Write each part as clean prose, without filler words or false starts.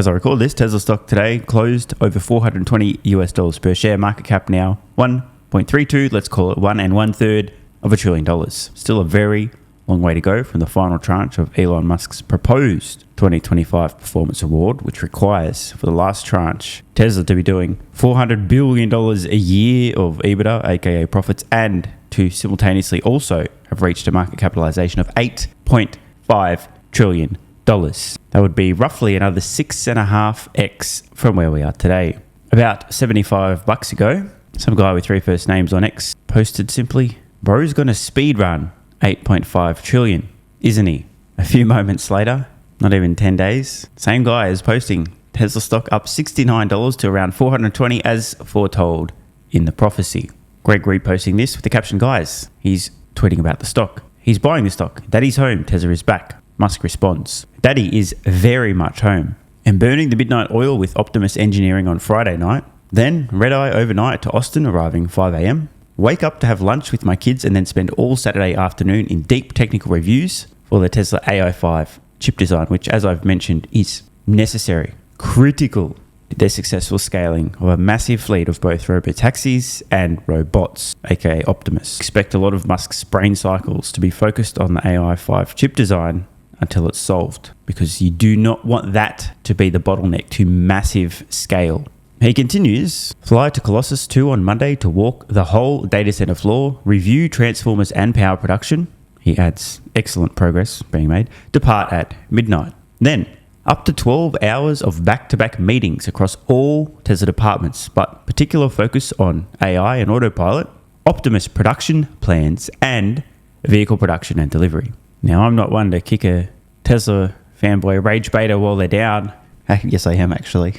As I record this, Tesla stock today closed over $420 per share. Market cap now 1.32, let's call it 1 1/3 of $1 trillion. Still a very long way to go from the final tranche of Elon Musk's proposed 2025 performance award, which requires for the last tranche Tesla to be doing $400 billion a year of EBITDA, aka profits, and to simultaneously also have reached a market capitalization of $8.5 trillion. That would be roughly another 6.5x from where we are today. About $75 ago, some guy with 3 first names on X posted simply, "Bro's gonna speed run 8.5 trillion, isn't he?" A few moments later, not even 10 days, same guy is posting Tesla stock up $69 to around 420 as foretold in the prophecy. Greg reposting this with the caption, "Guys, he's tweeting about the stock. He's buying the stock. Daddy's home. Tesla is back." Musk responds, "Daddy is very much home." And burning the midnight oil with Optimus engineering on Friday night. Then red-eye overnight to Austin, arriving 5 a.m. Wake up to have lunch with my kids and then spend all Saturday afternoon in deep technical reviews for the Tesla AI5 chip design, which, as I've mentioned, is necessary, critical to their successful scaling of a massive fleet of both robotaxis and robots, aka Optimus. Expect a lot of Musk's brain cycles to be focused on the AI5 chip design until it's solved, because you do not want that to be the bottleneck to massive scale. He continues, "Fly to Colossus 2 on Monday to walk the whole data center floor, review transformers and power production." He adds, "Excellent progress being made. Depart at midnight." Then, up to 12 hours of back-to-back meetings across all Tesla departments, but particular focus on AI and autopilot, Optimus production plans, and vehicle production and delivery. Now, I'm not one to kick a Tesla fanboy rage beta while they're down. Yes, I am actually.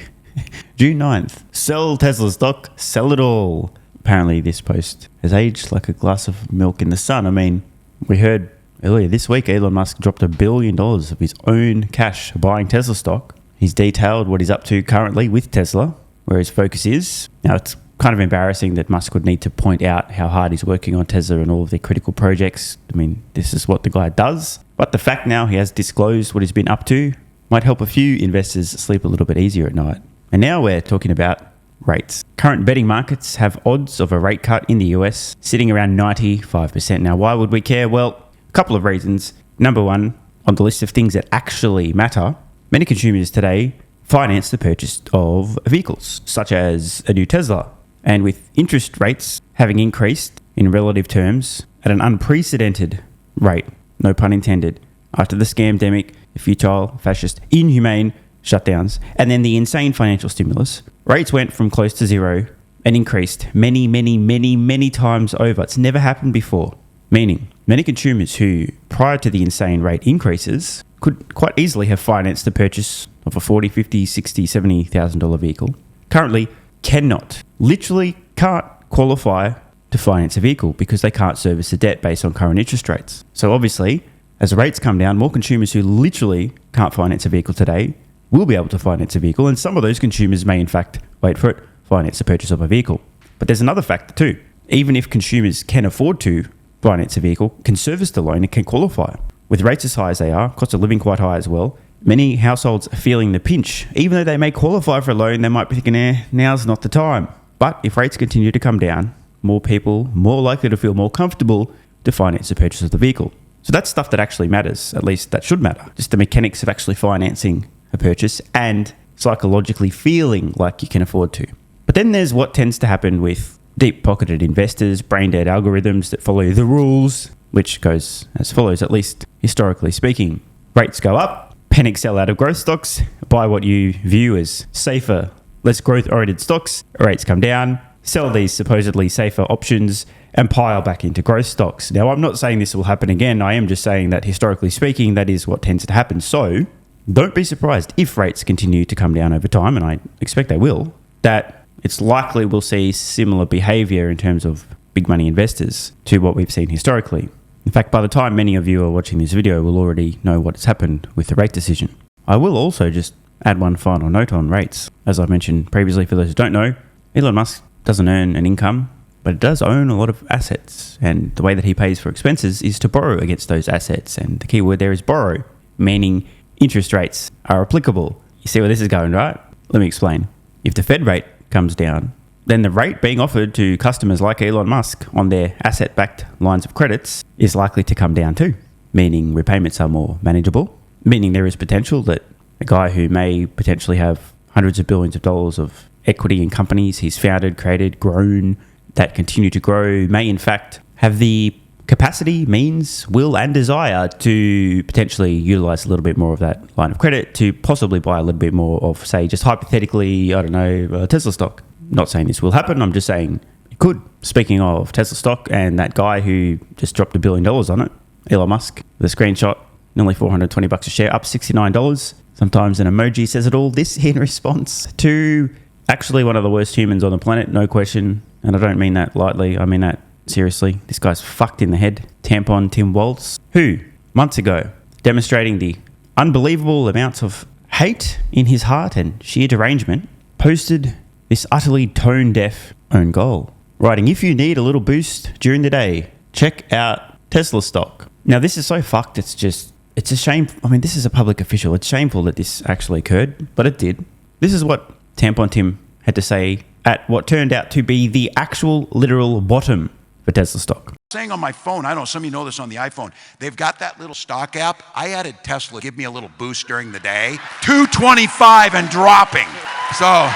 June 9th. Sell Tesla stock, sell it all. Apparently this post has aged like a glass of milk in the sun. I mean, we heard earlier this week Elon Musk dropped $1 billion of his own cash buying Tesla stock. He's detailed what he's up to currently with Tesla, where his focus is. Now, it's kind of embarrassing that Musk would need to point out how hard he's working on Tesla and all of their critical projects. I mean, this is what the guy does. But the fact now he has disclosed what he's been up to might help a few investors sleep a little bit easier at night. And now we're talking about rates. Current betting markets have odds of a rate cut in the US sitting around 95%. Now, why would we care? Well, a couple of reasons. Number one, on the list of things that actually matter, many consumers today finance the purchase of vehicles, such as a new Tesla. And with interest rates having increased in relative terms at an unprecedented rate, no pun intended, after the scamdemic, the futile, fascist, inhumane shutdowns, and then the insane financial stimulus, rates went from close to zero and increased many times over. It's never happened before. Meaning, many consumers who, prior to the insane rate increases, could quite easily have financed the purchase of a $40,000, $50,000, $60,000, $70,000 vehicle, currently cannot, literally can't qualify to finance a vehicle because they can't service the debt based on current interest rates. So obviously, as the rates come down, more consumers who literally can't finance a vehicle today will be able to finance a vehicle, and some of those consumers may in fact, wait for it, finance the purchase of a vehicle. But there's another factor too. Even if consumers can afford to finance a vehicle, can service the loan and can qualify. With rates as high as they are, cost of living quite high as well, many households are feeling the pinch. Even though they may qualify for a loan, they might be thinking, now's not the time. But if rates continue to come down, more people more likely to feel more comfortable to finance the purchase of the vehicle. So that's stuff that actually matters, at least that should matter. Just the mechanics of actually financing a purchase and psychologically feeling like you can afford to. But then there's what tends to happen with deep-pocketed investors, brain-dead algorithms that follow the rules, which goes as follows, at least historically speaking. Rates go up, panic sell out of growth stocks, buy what you view as safer, less growth-oriented stocks, rates come down, sell these supposedly safer options, and pile back into growth stocks. Now, I'm not saying this will happen again. I am just saying that historically speaking, that is what tends to happen. So don't be surprised if rates continue to come down over time, and I expect they will, that it's likely we'll see similar behavior in terms of big money investors to what we've seen historically. In fact, by the time many of you are watching this video, we'll already know what's happened with the rate decision. I will also just add one final note on rates. As I mentioned previously, for those who don't know, Elon Musk doesn't earn an income, but it does own a lot of assets. And the way that he pays for expenses is to borrow against those assets. And the key word there is borrow, meaning interest rates are applicable. You see where this is going, right? Let me explain. If the Fed rate comes down, then the rate being offered to customers like Elon Musk on their asset-backed lines of credits is likely to come down too, meaning repayments are more manageable, meaning there is potential that a guy who may potentially have hundreds of billions of dollars of equity in companies he's founded, created, grown, that continue to grow, may in fact have the capacity, means, will and desire to potentially utilize a little bit more of that line of credit to possibly buy a little bit more of, say, just hypothetically, I don't know, Tesla stock. Not saying this will happen, I'm just saying it could. Speaking of Tesla stock and that guy who just dropped $1 billion on it, Elon Musk, the screenshot, nearly $420 a share, up $69. Sometimes an emoji says it all. This in response to actually one of the worst humans on the planet, no question. And I don't mean that lightly, I mean that seriously. This guy's fucked in the head. Tampon Tim Waltz, who months ago, demonstrating the unbelievable amounts of hate in his heart and sheer derangement, posted this utterly tone-deaf own goal, writing, "If you need a little boost during the day, check out Tesla stock." Now, this is so fucked, it's a shame. I mean, this is a public official. It's shameful that this actually occurred, but it did. This is what Tampon Tim had to say at what turned out to be the actual literal bottom for Tesla stock. Saying on my phone, I don't know, some of you know this on the iPhone, they've got that little stock app. I added Tesla, give me a little boost during the day. 225 and dropping. So,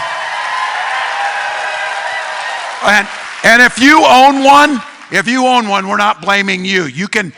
and if you own one, we're not blaming you. You can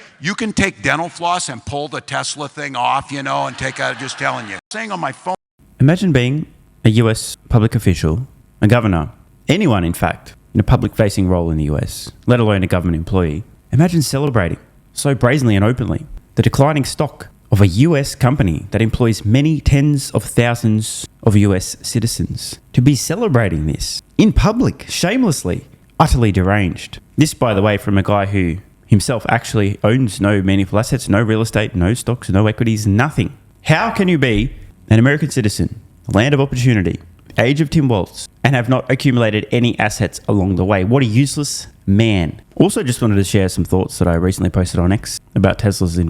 take dental floss and pull the Tesla thing off, and take out, just telling you. Saying on my phone. Imagine being a US public official, a governor, anyone in fact, in a public-facing role in the US, let alone a government employee. Imagine celebrating so brazenly and openly the declining stock of a US company that employs many tens of thousands of US citizens. To be celebrating this in public, shamelessly, utterly deranged. This, by the way, from a guy who himself actually owns no meaningful assets, no real estate, no stocks, no equities, nothing. How can you be an American citizen, land of opportunity, age of Tim Waltz, and have not accumulated any assets along the way? What a useless man. Also, just wanted to share some thoughts that I recently posted on X about Tesla's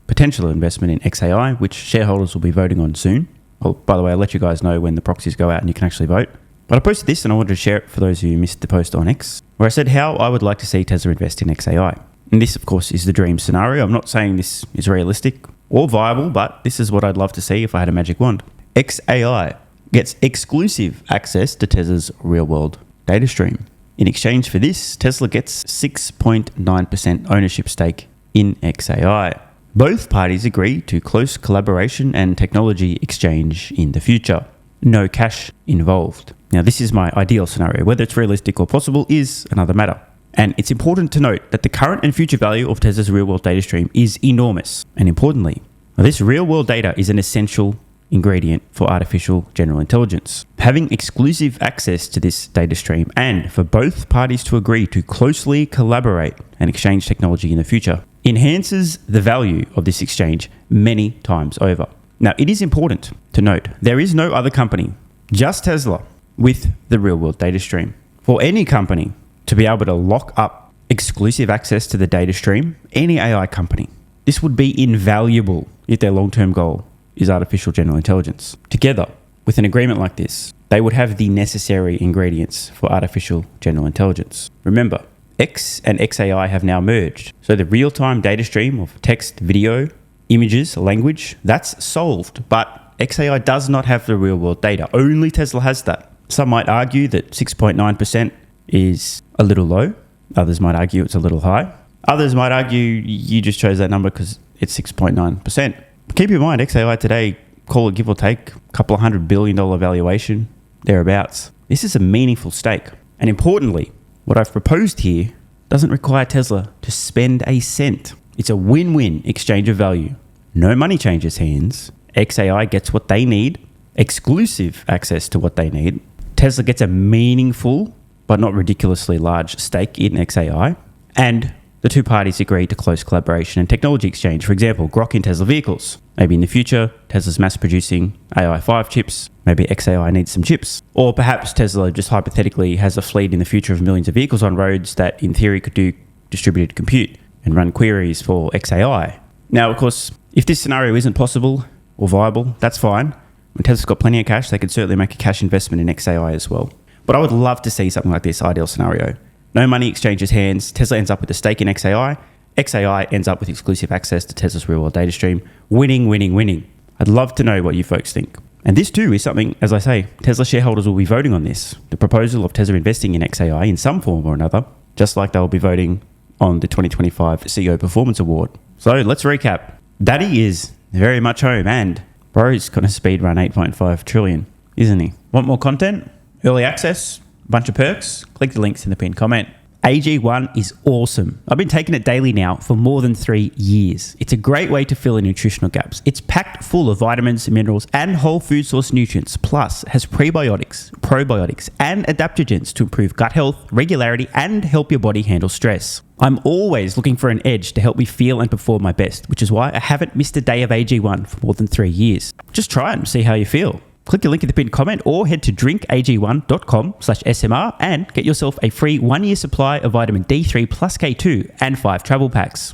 potential investment in XAI, which shareholders will be voting on soon. Well, by the way, I'll let you guys know when the proxies go out and you can actually vote. But I posted this and I wanted to share it for those who missed the post on X, where I said how I would like to see Tesla invest in XAI. And this, of course, is the dream scenario. I'm not saying this is realistic or viable, but this is what I'd love to see if I had a magic wand. XAI gets exclusive access to Tesla's real-world data stream. In exchange for this, Tesla gets 6.9% ownership stake in XAI. Both parties agree to close collaboration and technology exchange in the future. No cash involved. Now, this is my ideal scenario. Whether it's realistic or possible is another matter. And it's important to note that the current and future value of Tesla's real-world data stream is enormous. And importantly, this real-world data is an essential ingredient for artificial general intelligence. Having exclusive access to this data stream and for both parties to agree to closely collaborate and exchange technology in the future enhances the value of this exchange many times over. Now, it is important to note there is no other company, just Tesla, with the real-world data stream. For any company to be able to lock up exclusive access to the data stream, any AI company, this would be invaluable if their long-term goal is artificial general intelligence. Together, with an agreement like this, they would have the necessary ingredients for artificial general intelligence. Remember, X and XAI have now merged, so the real-time data stream of text, video, images, language, that's solved, but XAI does not have the real-world data. Only Tesla has that. Some might argue that 6.9% is a little low. Others might argue it's a little high. Others might argue you just chose that number because it's 6.9%. Keep in mind, XAI today, call it give or take, a couple of $100 billion valuation, thereabouts. This is a meaningful stake. And importantly, what I've proposed here doesn't require Tesla to spend a cent. It's a win-win exchange of value. No money changes hands. XAI gets what they need, exclusive access to what they need. Tesla gets a meaningful, but not ridiculously large stake in XAI. And the two parties agree to close collaboration and technology exchange. For example, Grok in Tesla vehicles. Maybe in the future, Tesla's mass producing AI5 chips. Maybe XAI needs some chips. Or perhaps Tesla just hypothetically has a fleet in the future of millions of vehicles on roads that in theory could do distributed compute and run queries for XAI. Now, of course, if this scenario isn't possible or viable, that's fine. When Tesla's got plenty of cash, they could certainly make a cash investment in XAI as well. But I would love to see something like this ideal scenario. No money exchanges hands, Tesla ends up with a stake in XAI, XAI ends up with exclusive access to Tesla's real-world data stream. Winning, winning, winning. I'd love to know what you folks think. And this too is something, as I say, Tesla shareholders will be voting on this. The proposal of Tesla investing in XAI in some form or another, just like they'll be voting on the 2025 CEO Performance Award. So let's recap. Daddy is very much home and bro's going to speed run 8.5 trillion, isn't he? Want more content? Early access? Bunch of perks? Click the links in the pinned comment. AG1 is awesome. I've been taking it daily now for more than 3 years. It's a great way to fill in nutritional gaps. It's packed full of vitamins, minerals, and whole food source nutrients, plus has prebiotics, probiotics, and adaptogens to improve gut health, regularity, and help your body handle stress. I'm always looking for an edge to help me feel and perform my best, which is why I haven't missed a day of AG1 for more than 3 years. Just try it and see how you feel. Click the link in the pinned comment or head to drinkag1.com/SMR and get yourself a free 1-year supply of vitamin D3 plus K2 and 5 travel packs.